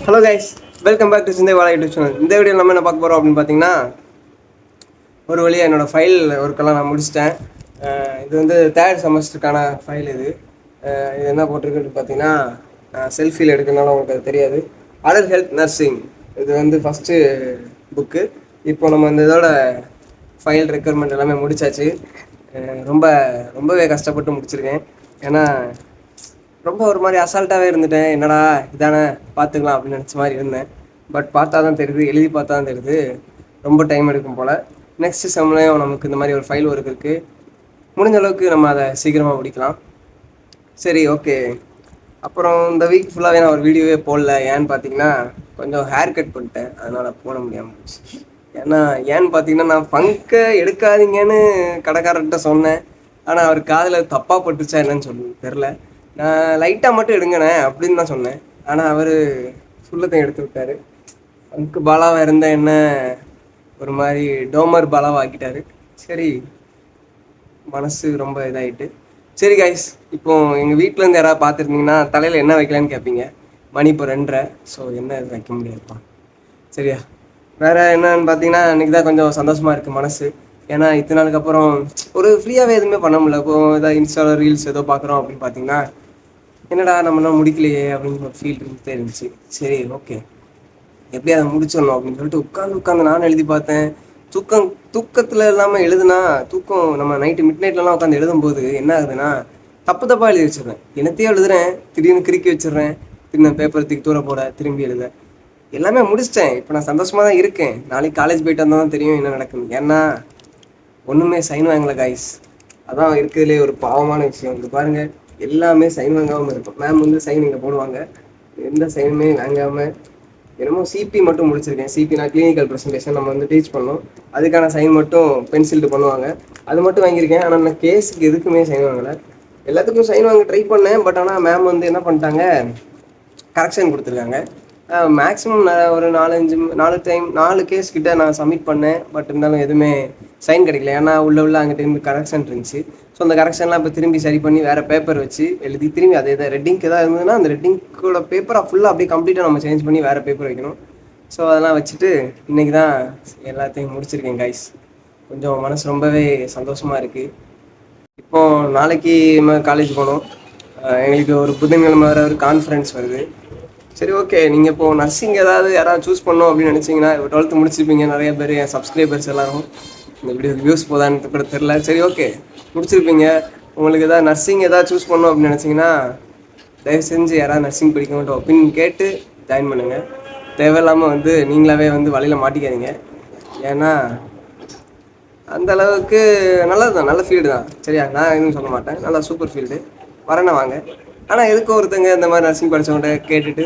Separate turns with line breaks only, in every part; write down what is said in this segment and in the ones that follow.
Hello guys, welcome back to சிந்தை வாழை YouTube channel. இந்த வீடியோ நம்ம என்ன பார்க்க போகிறோம் அப்படின்னு பார்த்தீங்கன்னா, ஒரு வழியாக என்னோடய ஃபைல் ஒர்க்கெல்லாம் நான் முடிச்சிட்டேன். இது வந்து தேர்ட் செமஸ்டருக்கான ஃபைல் இது. இது என்ன போட்டிருக்குன்னு பார்த்தீங்கன்னா, செல்ஃபியில் எடுக்கிறதுனால உங்களுக்கு அது தெரியாது. அடல்ட் ஹெல்த் நர்சிங் இது வந்து ஃபஸ்ட்டு புக்கு. இப்போ நம்ம இந்த இதோட ஃபைல் ரெக்யர்மெண்ட் எல்லாமே முடிச்சாச்சு. ரொம்ப ரொம்பவே கஷ்டப்பட்டு முடிச்சிருக்கேன். ஏன்னா ரொம்ப ஒரு மாதிரி அசால்ட்டாகவே இருந்துட்டேன். என்னடா இதானே பார்த்துக்கலாம் அப்படின்னு நினச்ச மாதிரி இருந்தேன். பட் பார்த்தா தான் தெரியுது, எழுதி பார்த்தா தான் தெரியுது ரொம்ப டைம் எடுக்கும் போல். நெக்ஸ்ட் செம்லையும் நமக்கு இந்த மாதிரி ஒரு ஃபைல் ஒர்க் இருக்குது. முடிஞ்ச அளவுக்கு நம்ம அதை சீக்கிரமாக முடிக்கலாம். சரி, ஓகே. அப்புறம் இந்த வீக் ஃபுல்லாகவே நான் ஒரு வீடியோவே போடல. ஏன்னு பார்த்தீங்கன்னா, கொஞ்சம் ஹேர் கட் பண்ணிட்டேன், அதனால் போட முடியாமல் போச்சு. ஏன்னு பார்த்தீங்கன்னா, நான் ஃபங்கை எடுக்காதீங்கன்னு கடைக்காரர்கிட்ட சொன்னேன். ஆனால் அவர் காதில் தப்பாக பட்டுச்சா என்னன்னு தெரில. நான் லைட்டாக மட்டும் எடுங்கண்ணே அப்படின்னு தான் சொன்னேன். ஆனால் அவர் ஃபுல்லத்தையும் எடுத்து விட்டார். ஃபங்கு பாலாவாக இருந்த என்ன ஒரு மாதிரி டோமர் பாலாவாக ஆக்கிட்டார். சரி, மனசு ரொம்ப இதாகிட்டு. சரி கைஸ், இப்போது எங்கள் வீட்டிலேருந்து யாராவது பார்த்துருந்தீங்கன்னா தலையில் என்ன வைக்கலான்னு கேட்பீங்க. மணி இப்போ 2:30. ஸோ என்ன இது வைக்க முடியாதுப்பா. சரியா, வேறு என்னன்னு பார்த்தீங்கன்னா, இன்றைக்கி தான் கொஞ்சம் சந்தோஷமாக இருக்குது மனசு. ஏன்னா இத்தனை நாளுக்கு அப்புறம் ஒரு ஃப்ரீயாகவே எதுவுமே பண்ண முடியல. இப்போது ஏதாவது இன்ஸ்டாவில் ரீல்ஸ் ஏதோ பார்க்குறோம் அப்படின்னு பார்த்தீங்கன்னா, என்னடா நம்மளாம் முடிக்கலையே அப்படின்னு ஒரு ஃபீல் இருந்துகிட்டே இருந்துச்சு. சரி, ஓகே, எப்படி அதை முடிச்சிடணும் அப்படின்னு சொல்லிட்டு உட்காந்து நானும் எழுதி பார்த்தேன். தூக்கத்தில் இல்லாமல் எழுதுனா தூக்கம் நம்ம நைட்டு மிட் நைட்லலாம் உட்காந்து எழுதும்போது என்ன ஆகுதுன்னா, தப்பாக எழுதி வச்சிடுறேன். என்னத்தையும் எழுதுறேன், திடீர்னு கிறுக்கி வச்சிடுறேன். திரும்ப பேப்பர் தூக்கி தூர போட, திரும்பி எழுத எல்லாமே முடிச்சிட்டேன். இப்போ நான் சந்தோஷமாக தான் இருக்கேன். நாளைக்கு காலேஜ் போயிட்டு வந்தால் தான் தெரியும் என்ன நடக்குது. ஏன்னா ஒன்றுமே சைன் வாங்கலை காய்ஸ். அதான் இருக்கிறதுலே ஒரு பாவமான விஷயம். இது பாருங்கள், எல்லாமே சைன் வாங்காமல் இருக்கும். மேம் வந்து சைன் இங்கே போடுவாங்க, எந்த சைனுமே வாங்காமல் என்னமோ சிபி மட்டும் முடிச்சிருக்கேன். சிபினா கிளினிக்கல் ப்ரெசன்டேஷன் நம்ம வந்து டீச் பண்ணோம். அதுக்கான சைன் மட்டும் பென்சில்ட்டு பண்ணுவாங்க, அது மட்டும் வாங்கியிருக்கேன். ஆனால் நான் கேஸுக்கு எதுக்குமே சைன் வாங்கலை. எல்லாத்துக்கும் சைன் வாங்க ட்ரை பண்ணேன். பட் ஆனால் மேம் வந்து என்ன பண்ணிட்டாங்க, கரெக்ஷன் கொடுத்துருக்காங்க. மேக்ஸிமம் நான் ஒரு 4 கேஸ் கிட்ட நான் சப்மிட் பண்ணேன். பட் இருந்தாலும் எதுவுமே சைன் கிடைக்கல. ஏன்னா உள்ள அங்கிட்ட இருந்து கரெக்ஷன் இருந்துச்சு. ஸோ அந்த கரெக்ஷன்லாம் இப்போ திரும்பி சரி பண்ணி வேறு பேப்பர் வச்சு எழுதி திரும்பி அதே தான் ரெட்டிங்க்கு எதாவது இருந்ததுன்னா அந்த ரெட்டிங்கோட பேப்பரை ஃபுல்லாக அப்படியே கம்ப்ளீட்டாக நம்ம சேஞ்ச் பண்ணி வேறு பேப்பர் வைக்கணும். ஸோ அதெல்லாம் வச்சுட்டு இன்றைக்கி தான் எல்லாத்தையும் முடிச்சிருக்கேன் கைஸ். கொஞ்சம் மனசு ரொம்பவே சந்தோஷமாக இருக்குது. இப்போது நாளைக்கு நம்ம காலேஜ் போகணும். எங்களுக்கு ஒரு புதன்கிழமை வேறு ஒரு கான்ஃபரன்ஸ் வருது. சரி, ஓகே. நீங்கள் இப்போது நர்சிங் யாராவது சூஸ் பண்ணோம் அப்படின்னு நினச்சிங்கன்னா, இப்போ 12th முடிச்சிருப்பீங்க நிறைய பேர், என் சப்ஸ்கிரைபர்ஸ் எல்லாரும். இந்த வீடியோ வியூஸ் போதான்னு கூட தெரில. சரி, ஓகே, முடிச்சிருப்பீங்க. உங்களுக்கு நர்சிங் சூஸ் பண்ணோம் அப்படின்னு நினச்சிங்கன்னா, தயவு செஞ்சு யாராவது நர்சிங் படிக்கணும்ட்டு ஒப்பீனியன் கேட்டு ஜாயின் பண்ணுங்கள். தேவையில்லாமல் வந்து நீங்களாவே வந்து வழியில் மாட்டிக்காதீங்க. ஏன்னா அந்த அளவுக்கு நல்லது தான், நல்ல ஃபீல்டு தான். சரியா, நான் எதுவும் சொல்ல மாட்டேன், நல்லா சூப்பர் ஃபீல்டு, வரேன்னா வாங்க. ஆனால் எதுக்கு ஒருத்தங்க இந்த மாதிரி நர்சிங் படித்தவங்கள்ட்ட கேட்டுட்டு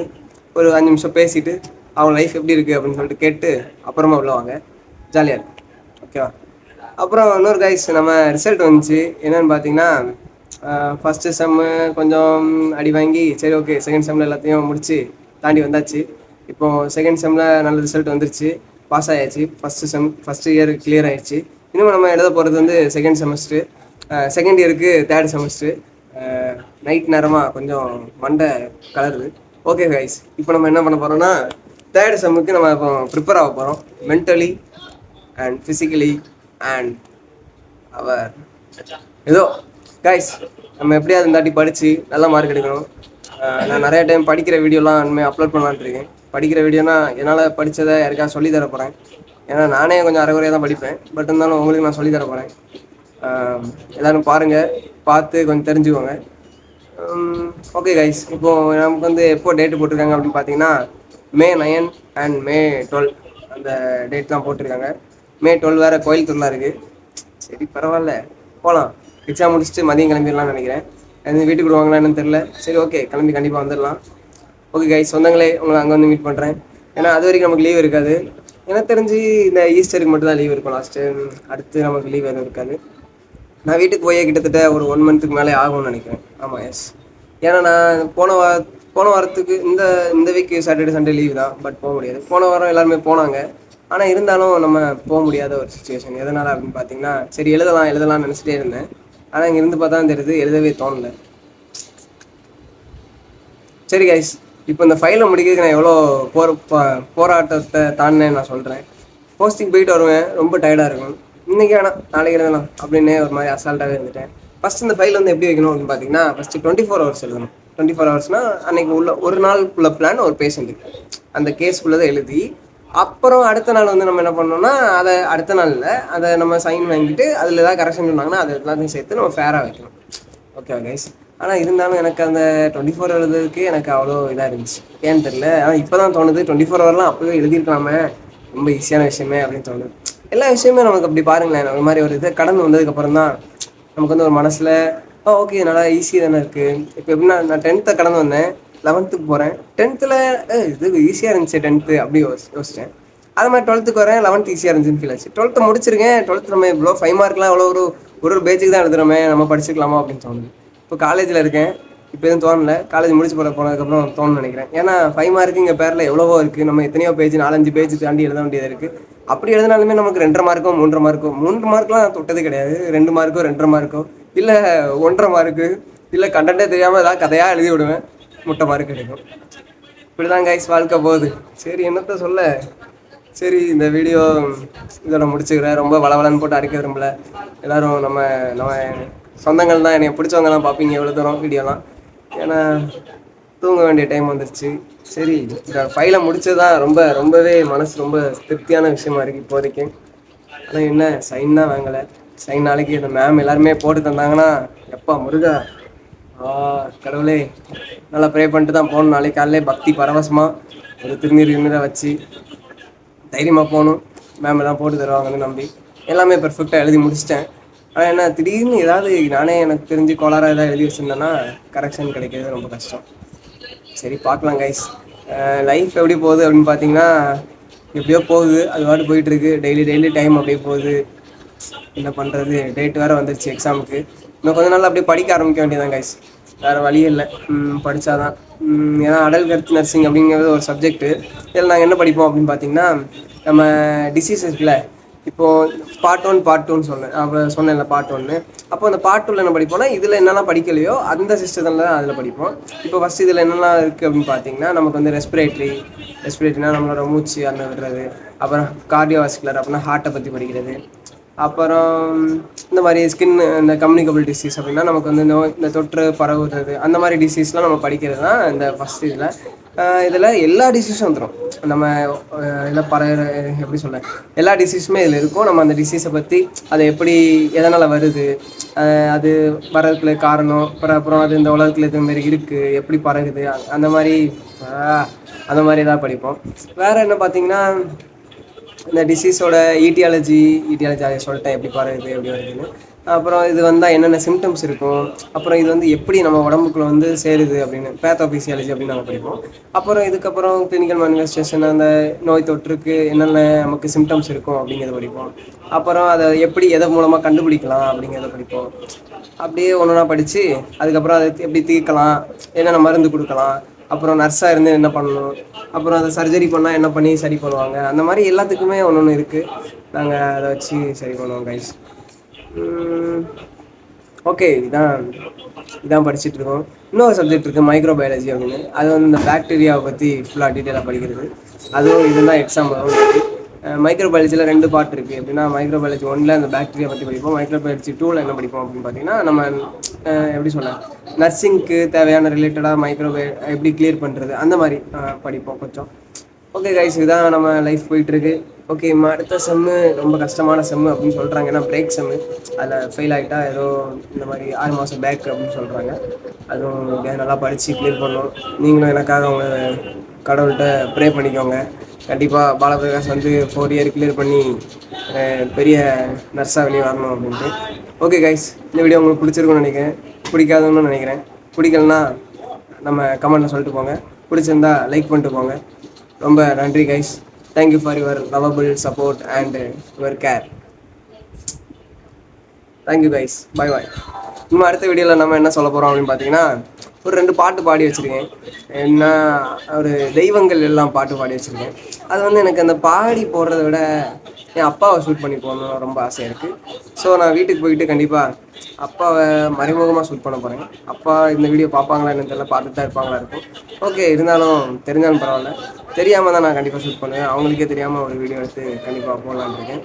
ஒரு 5 நிமிஷம் பேசிவிட்டு அவங்க லைஃப் எப்படி இருக்குது அப்படின்னு சொல்லிட்டு கேட்டு அப்புறமா உள்ள வாங்க, ஜாலியாக இருக்கும். ஓகேவா? அப்புறம் இன்னொரு கைஸ், நம்ம ரிசல்ட் வந்துச்சு. என்னென்னு பார்த்தீங்கன்னா, ஃபஸ்ட்டு செம்மு கொஞ்சம் அடி வாங்கி, சரி ஓகே, செகண்ட் செம்மில் எல்லாத்தையும் முடித்து தாண்டி வந்தாச்சு. இப்போது செகண்ட் செம்மில் நல்ல ரிசல்ட் வந்துருச்சு, பாஸ் ஆகியாச்சு. ஃபஸ்ட்டு இயர் கிளியர் ஆகிடுச்சு. இன்னும் நம்ம எழுத போகிறது வந்து செகண்ட் செமஸ்டரு, செகண்ட் இயருக்கு தேர்ட் செமஸ்டரு. நைட் நேரமாக கொஞ்சம் மண்டை கலருது. ஓகே கைஸ், இப்போ நம்ம என்ன பண்ண போகிறோம்னா, தேர்ட் செம்முக்கு நம்ம இப்போ ப்ரிப்பேர் ஆக போகிறோம், மென்டலி அண்ட் ஃபிசிக்கலி அண்ட் அவர் ஏதோ கைஸ் நம்ம எப்படியாவது இந்த தாட்டி படித்து நல்ல மார்க் எடுக்கணும். நான் நிறைய டைம் படிக்கிற வீடியோலாம் இனிமேல் அப்லோட் பண்ணலான்ட்டு இருக்கேன். படிக்கிற வீடியோனா என்னால் படித்ததை யாருக்காவது சொல்லித்தர போகிறேன். ஏன்னா நானே கொஞ்சம் அரைகுறையாக தான் படிப்பேன். பட் இருந்தாலும் உங்களுக்கு நான் சொல்லித்தர போகிறேன். எல்லோரும் பாருங்கள், பார்த்து கொஞ்சம் தெரிஞ்சுக்கோங்க. ஓகே கைஸ், இப்போது நமக்கு வந்து எப்போ டேட்டு போட்டிருக்காங்க அப்படின்னு பார்த்தீங்கன்னா, May 9 அண்ட் May 12 அந்த டேட் தான் போட்டிருக்காங்க. May 12 வேறு கோயில் திருவிழா இருக்குது. சரி, பரவாயில்ல, போகலாம். எக்ஸாம் முடிச்சுட்டு மதியம் கிளம்பிடலாம்னு நினைக்கிறேன். அது வீட்டுக்கு விடுவாங்களா என்னன்னு தெரில. சரி, ஓகே, கிளம்பி கண்டிப்பாக வந்துடலாம். ஓகே கைஸ், சொந்தங்களே, உங்களை அங்கே வந்து மீட் பண்ணுறேன். ஏன்னா அது வரைக்கும் நமக்கு லீவ் இருக்காது. எனக்கு தெரிஞ்சு இந்த ஈஸ்டருக்கு மட்டும் தான் லீவ் இருக்கும் லாஸ்ட்டு. அடுத்து நமக்கு லீவ் எதுவும் இருக்காது. நான் வீட்டுக்கு போய் கிட்டத்தட்ட ஒரு 1 மந்த்துக்கு மேலே ஆகும்னு நினைக்கிறேன். ஆமாம், எஸ். ஏன்னா நான் போன வாரத்துக்கு இந்த வீக்கு சாட்டர்டே சண்டே லீவ் தான். பட் போக முடியாது. போன வாரம் எல்லாருமே போனாங்க. ஆனால் இருந்தாலும் நம்ம போக முடியாத ஒரு சுச்சுவேஷன். எதனால் அப்படின்னு பார்த்தீங்கன்னா, சரி எழுதலாம்னு நினச்சிட்டே இருந்தேன். ஆனால் இங்கே இருந்து பார்த்தா தான் தெரியுது, எழுதவே தோணலை. சரி கைஸ், இப்போ இந்த ஃபைலை முடிக்கிறதுக்கு நான் எவ்வளோ போராட்டத்தை தாண்டினேன்னு நான் சொல்கிறேன். போஸ்டிங் போயிட்டு வருவேன், ரொம்ப டயர்டாக இருக்கும். இன்றைக்கி வேணாம் நாளைக்கு எழுதலாம் அப்படின்னு ஒரு மாதிரி அசால்ட்டாகவே இருந்துட்டேன். ஃபஸ்ட் இந்த ஃபைல் வந்து எப்படி வைக்கணும் அப்படின்னு பார்த்தீங்கன்னா, ஃபஸ்ட்டு 24 hours எழுதணும். 24 hours அன்றைக்கி உள்ள ஒரு நாளுக்குள்ள பிளான் ஒரு பேஷண்ட்டுக்கு அந்த கேஸ்க்குள்ளதை எழுதி, அப்புறம் அடுத்த நாள் வந்து நம்ம என்ன பண்ணோம்னா, அதை அடுத்த நாளில் அதை நம்ம சைன் வாங்கிட்டு அதில் ஏதாவது கரெக்ஷன் சொன்னாங்கன்னா அதை எல்லாத்தையும் சேர்த்து நம்ம ஃபேராக வைக்கணும். Okay guys. ஆனால் இருந்தாலும் எனக்கு அந்த 24 எழுதுறதுக்கு எனக்கு அவ்வளோ இதாக இருந்துச்சு, ஏன்னு தெரியல. ஆனால் இப்போ தான் தோணுது 24 அப்போவே எழுதியிருக்கலாமே, ரொம்ப ஈஸியான விஷயமே அப்படின்னு தோணுது. எல்லா விஷயமே நமக்கு அப்படி பாருங்களேன், ஒரு மாதிரி ஒரு இதை கடந்து வந்ததுக்கப்புறம் தான் நமக்கு வந்து ஒரு மனசில் ஓகே நல்லா ஈஸி தானே இருக்குது. இப்போ எப்படின்னா நான் 10th கடந்து வந்தேன், 11th போகிறேன். 10th இது ஈஸியாக இருந்துச்சு 10th அப்படி யோசித்தேன். அது மாதிரி 12th வரேன், 11th ஈஸியாக இருந்துச்சுன்னு ஃபீல் ஆச்சு. 12th முடிச்சிருக்கேன். 12th நம்ம இவ்வளோ 5 மார்க்லாம் அவ்வளோ ஒரு பேஜுக்கு தான் எழுதுறோமே, நம்ம படிச்சுக்கலாமா அப்படின்னு தோணுது. இப்போ காலேஜில் இருக்கேன், இப்போ எதுவும் தோணல. காலேஜ் முடிச்சு போனதுக்கப்புறம் தோணுன்னு நினைக்கிறேன். ஏன்னா 5 மார்க்கு இங்கே பேரில் எவ்வளவோ இருக்குது, நம்ம எத்தனையோ பேஜ் 4-5 பேஜ் தாண்டி எழுத வேண்டியது இருக்குது. அப்படி எழுதினாலுமே நமக்கு 2.5 மார்க்கோ 3 மார்க்கோ 3 மார்க்லாம் தொட்டது கிடையாது. 2 மார்க்கோ 2.5 மார்க்கோ இல்லை 1.5 மார்க்கு இல்லை கண்டென்ட்டே தெரியாமல் ஏதாவது கதையாக எழுதி விடுவேன், முட்டை மார்க் கிடைக்கும். இப்படி தான் கைஸ் வாழ்க்கை போகுது. சரி என்னத்த சொல்ல. சரி இந்த வீடியோ இதோட முடிச்சுக்கிறேன். ரொம்ப வளவலன்னு போட்டு அடிக்க விரும்பல. எல்லோரும் நம்ம நம்ம சொந்தங்கள் தான், என்னை பிடிச்சவங்கலாம் பார்ப்பீங்க எவ்வளோ தூரம் வீடியோலாம். ஏன்னா தூங்க வேண்டிய டைம் வந்துருச்சு. சரி இந்த ஃபைலை முடிச்சது தான் ரொம்பவே மனசு ரொம்ப திருப்தியான விஷயமா இருக்குது இப்போதைக்கு. ஆனால் என்ன சைன் தான் வாங்கலை. சைன் நாளைக்கு இந்த மேம் எல்லாருமே போட்டு தந்தாங்கன்னா எப்பா முருகா கடவுளே நல்லா ப்ரே பண்ணிட்டு தான் போகணும். நாளைக்கு காலையிலே பக்தி பரவசமாக ஒரு திருநீரை வச்சு தைரியமாக போகணும். மேம் எல்லாம் போட்டு தருவாங்கன்னு நம்பி எல்லாமே பெர்ஃபெக்டாக எழுதி முடிச்சிட்டேன். ஆனால் என்ன திடீர்னு ஏதாவது நானே எனக்கு தெரிஞ்சு கோளாறாக ஏதாவது எழுதி வச்சுருந்தேன்னா கரெக்ஷன் கிடைக்கிறது ரொம்ப கஷ்டம். சரி பார்க்கலாம் கைஸ். லைஃப் எப்படி போகுது அப்படின்னு பார்த்தீங்கன்னா எப்படியோ போகுது, அது பாட்டு போயிட்டுருக்கு. டெய்லி டைம் அப்படியே போகுது. என்ன பண்ணுறது, டேட் வேறு வந்துருச்சு எக்ஸாமுக்கு. இன்னும் கொஞ்சம் நாள் அப்படியே படிக்க ஆரம்பிக்க வேண்டியதான் கைஸ், வேறு வழியே இல்லை. படித்தாதான். ஏன்னா அடல்ட் ஹெல்த் நர்சிங் அப்படிங்கிறது ஒரு சப்ஜெக்ட்டு. இதில் நாங்கள் என்ன படிப்போம் அப்படின்னு பார்த்தீங்கன்னா, நம்ம டிசீஸ் இருக்குல்ல, இப்போது பார்ட் 1 பார்ட் 2ன்னு சொன்னேன். அப்புறம் சொன்னேன்ல பார்ட் 1. அப்போ அந்த பார்ட் 2ல் என்ன படிப்போம்னா, இதில் என்னெல்லாம் படிக்கலையோ அந்த சிஸ்டத்தில் தான் அதில் படிப்போம். இப்போ ஃபஸ்ட்டு இதில் என்னெல்லாம் இருக்குது அப்படின்னு பார்த்தீங்கன்னா, நமக்கு வந்து ரெஸ்பிரேட்டரினா நம்மளோட மூச்சு அந்த விடுறது, அப்புறம் கார்டியோவாஸ்குலர் அப்படின்னா ஹார்ட்டை பற்றி படிக்கிறது, அப்புறம் இந்த மாதிரி ஸ்கின் இந்த கம்யூனிகபிள் டிசீஸ் அப்படின்னா நமக்கு வந்து இந்த தொற்று பரவுறது அந்த மாதிரி டிசீஸ்லாம் நம்ம படிக்கிறது தான் இந்த ஃபஸ்ட்டு இதில் எல்லா டிசீஸும் வந்துடும். நம்ம இதில் எப்படி சொல்ல, எல்லா டிசீஸுமே இதில் இருக்கும். நம்ம அந்த டிசீஸை பற்றி அதை எப்படி எதனால் வருது, அது வரதுக்குள்ள காரணம், அப்புறம் அது இந்த உலகத்தில் இது மாரி இருக்குது, எப்படி பரகுது, அந்த மாதிரி தான் படிப்போம். வேறு என்ன பார்த்திங்கன்னா, இந்த டிசீஸோட ஈட்டியாலஜி அதை சொல்லிட்டேன், எப்படி பரவுது எப்படி வருதுன்னு. அப்புறம் இது வந்தால் என்னென்ன சிம்டம்ஸ் இருக்கும், அப்புறம் இது வந்து எப்படி நம்ம உடம்புக்குள்ள வந்து சேருது அப்படின்னு பேத்தோபிசியாலஜி அப்படின்னு நாங்கள் படிப்போம். அப்புறம் இதுக்கப்புறம் கிளினிக்கல் மேனிஃபெஸ்டேஷன், அந்த நோய் தொற்றுக்கு என்னென்ன நமக்கு சிம்டம்ஸ் இருக்கும் அப்படிங்கிறத படிப்போம். அப்புறம் அதை எப்படி எதை மூலமாக கண்டுபிடிக்கலாம் அப்படிங்கிறத படிப்போம். அப்படியே ஒன்றா படித்து அதுக்கப்புறம் அதை எப்படி தீர்க்கலாம், என்னென்ன மருந்து கொடுக்கலாம், அப்புறம் நர்ஸாக இருந்து என்ன பண்ணணும், அப்புறம் அதை சர்ஜரி பண்ணால் என்ன பண்ணி சரி பண்ணுவாங்க, அந்த மாதிரி எல்லாத்துக்குமே ஒன்று இருக்குது. நாங்கள் அதை வச்சு சரி பண்ணுவோம் கைஸ். ஓகே, இதான் படிச்சுட்ருக்கோம். இன்னொரு சப்ஜெக்ட் இருக்குது மைக்ரோபயாலஜி அப்படின்னு. அது வந்து இந்த பாக்டீரியாவை பற்றி ஃபுல்லாக டீட்டெயிலாக படிக்கிறது. அதுவும் இதெல்லாம் எக்ஸாம் வரும். மைக்ரோபயாலஜியில் 2 பார்ட் இருக்குது. எப்படின்னா மைக்ரோபயாலஜி 1ல் அந்த பாக்டீரியா பற்றி படிப்போம். மைக்ரோபயாலஜி 2ல் என்ன படிப்போம் அப்படின்னு பார்த்தீங்கன்னா, நம்ம எப்படி சொல்ல, நர்சிங்க்கு தேவையான ரிலேட்டடாக மைக்ரோபயோ எப்படி கிளியர் பண்ணுறது அந்த மாதிரி படிப்போம் கொஞ்சம். ஓகே கைஸ், இதுதான் நம்ம லைஃப் போயிட்டுருக்கு. ஓகே, அடுத்த செம்மு ரொம்ப கஷ்டமான செம்மு அப்படின்னு சொல்கிறாங்க. ஏன்னா பிரேக் செம்மு, அதில் ஃபெயில் ஆகிட்டா ஏதோ இந்த மாதிரி 6 மாதம் பேக் அப்படின்னு சொல்கிறாங்க. அதுவும் நல்லா படித்து கிளியர் பண்ணணும். நீங்களும் எனக்காக அவங்க கடவுள்கிட்ட ப்ரே பண்ணிக்கோங்க. கண்டிப்பாக பாலபிரகாஷ் வந்து 4 இயர் கிளியர் பண்ணி பெரிய நர்ஸாக வெளியே வரணும் அப்படின்ட்டு. ஓகே கைஸ், இந்த வீடியோ உங்களுக்கு பிடிச்சிருக்குன்னு நினைக்கிறேன். பிடிக்காதுன்னு நினைக்கிறேன். பிடிக்கலன்னா நம்ம கமெண்ட்டில் சொல்லிட்டு போங்க. பிடிச்சிருந்தா லைக் பண்ணிட்டு போங்க. ரொம்ப நன்றி guys. Thank you for your lovable support and your care. Thank you guys. Bye bye. இன்னும் அடுத்த வீடியோவில் நம்ம என்ன சொல்ல போகிறோம் அப்படின்னு பார்த்தீங்கன்னா, ஒரு 2 பாட்டு பாடி வச்சுருக்கேன். என்ன ஒரு தெய்வங்கள் எல்லாம் பாட்டு பாடி வச்சுருக்கேன். அது வந்து எனக்கு அந்த பாடி போடுறத விட என் அப்பாவை ஷூட் பண்ணி போடணும்னு ரொம்ப ஆசையாக இருக்குது. ஸோ நான் வீட்டுக்கு போயிட்டு கண்டிப்பாக அப்பாவை மறைமுகமாக ஷூட் பண்ண போகிறேன். அப்பா இந்த வீடியோ பார்ப்பாங்களா என்னன்னு தெரியல, பார்த்துட்டு தான் இருப்பாங்களா இருக்கும். ஓகே, இருந்தாலும் தெரிஞ்சாலும் பரவாயில்ல. தெரியாமல் தான் நான் கண்டிப்பாக ஷூட் பண்ணுவேன். அவங்களுக்கே தெரியாமல் ஒரு வீடியோ எடுத்து கண்டிப்பாக போடலான்னு இருக்கேன்.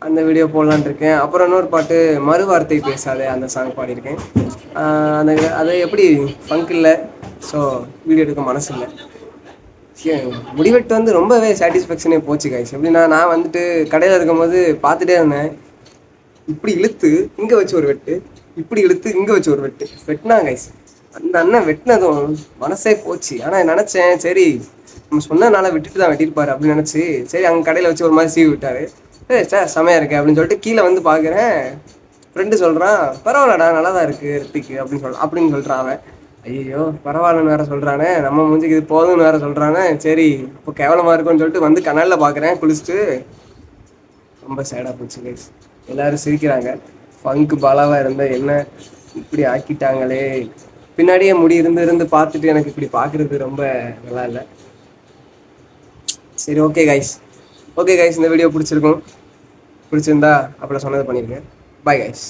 அந்த வீடியோ போடலான்னு இருக்கேன். அப்புறம் இன்னொரு பாட்டு மறுவார்த்தை பேசாதே, அந்த சாங் பாடியிருக்கேன். அந்த அது எப்படி ஃபங்க் இல்லை, ஸோ வீடியோ எடுக்க மனசு இல்லை. முடிவெட்டு வந்து ரொம்பவே சாட்டிஸ்ஃபேக்ஷனே போச்சு கைஸ். எப்படின்னா, நான் வந்துட்டு கடையில் இருக்கும்போது பார்த்துட்டே இருந்தேன். இப்படி இழுத்து இங்கே வச்சு ஒரு வெட்டு, இப்படி இழுத்து இங்கே வச்சு ஒரு வெட்டினா கைஸ். அந்த அண்ணன் வெட்டினதும் மனசே போச்சு. ஆனால் நினச்சேன், சரி நம்ம சொன்னதுனால விட்டுட்டு தான் வெட்டியிருப்பாரு அப்படின்னு நினச்சி, சரி அங்கே கடையில் வச்சு ஒரு மாதிரி சீவி விட்டாரு. சார் செமையாக இருக்கு அப்படின்னு சொல்லிட்டு கீழே வந்து பார்க்குறேன். ஃப்ரெண்டு சொல்கிறான், பரவாயில்லடா நல்லா தான் இருக்குது ரித்திக்கு அப்படின்னு சொல்கிறான் அவன். ஐயோ பரவாயில்லன்னு வேறு சொல்கிறானே, நம்ம மூஞ்சிக்கு இது போதும்னு வேறு சொல்கிறானே, சரி இப்போ கேவலமாக இருக்குன்னு சொல்லிட்டு வந்து கனலில் பார்க்குறேன் குளிச்சுட்டு. ரொம்ப சேடாக போச்சு கைஸ். எல்லோரும் சிரிக்கிறாங்க. ஃபங்கு பாலாவாக இருந்த என்ன இப்படி ஆக்கிட்டாங்களே. பின்னாடியே முடி இருந்து பார்த்துட்டு எனக்கு இப்படி பார்க்குறது ரொம்ப நல்லா இல்லை. சரி ஓகே கைஸ், இந்த வீடியோ பிடிச்சிருக்கும். பிடிச்சிருந்தா அப்புறம் சொன்னது பண்ணிடுங்க. Bye guys.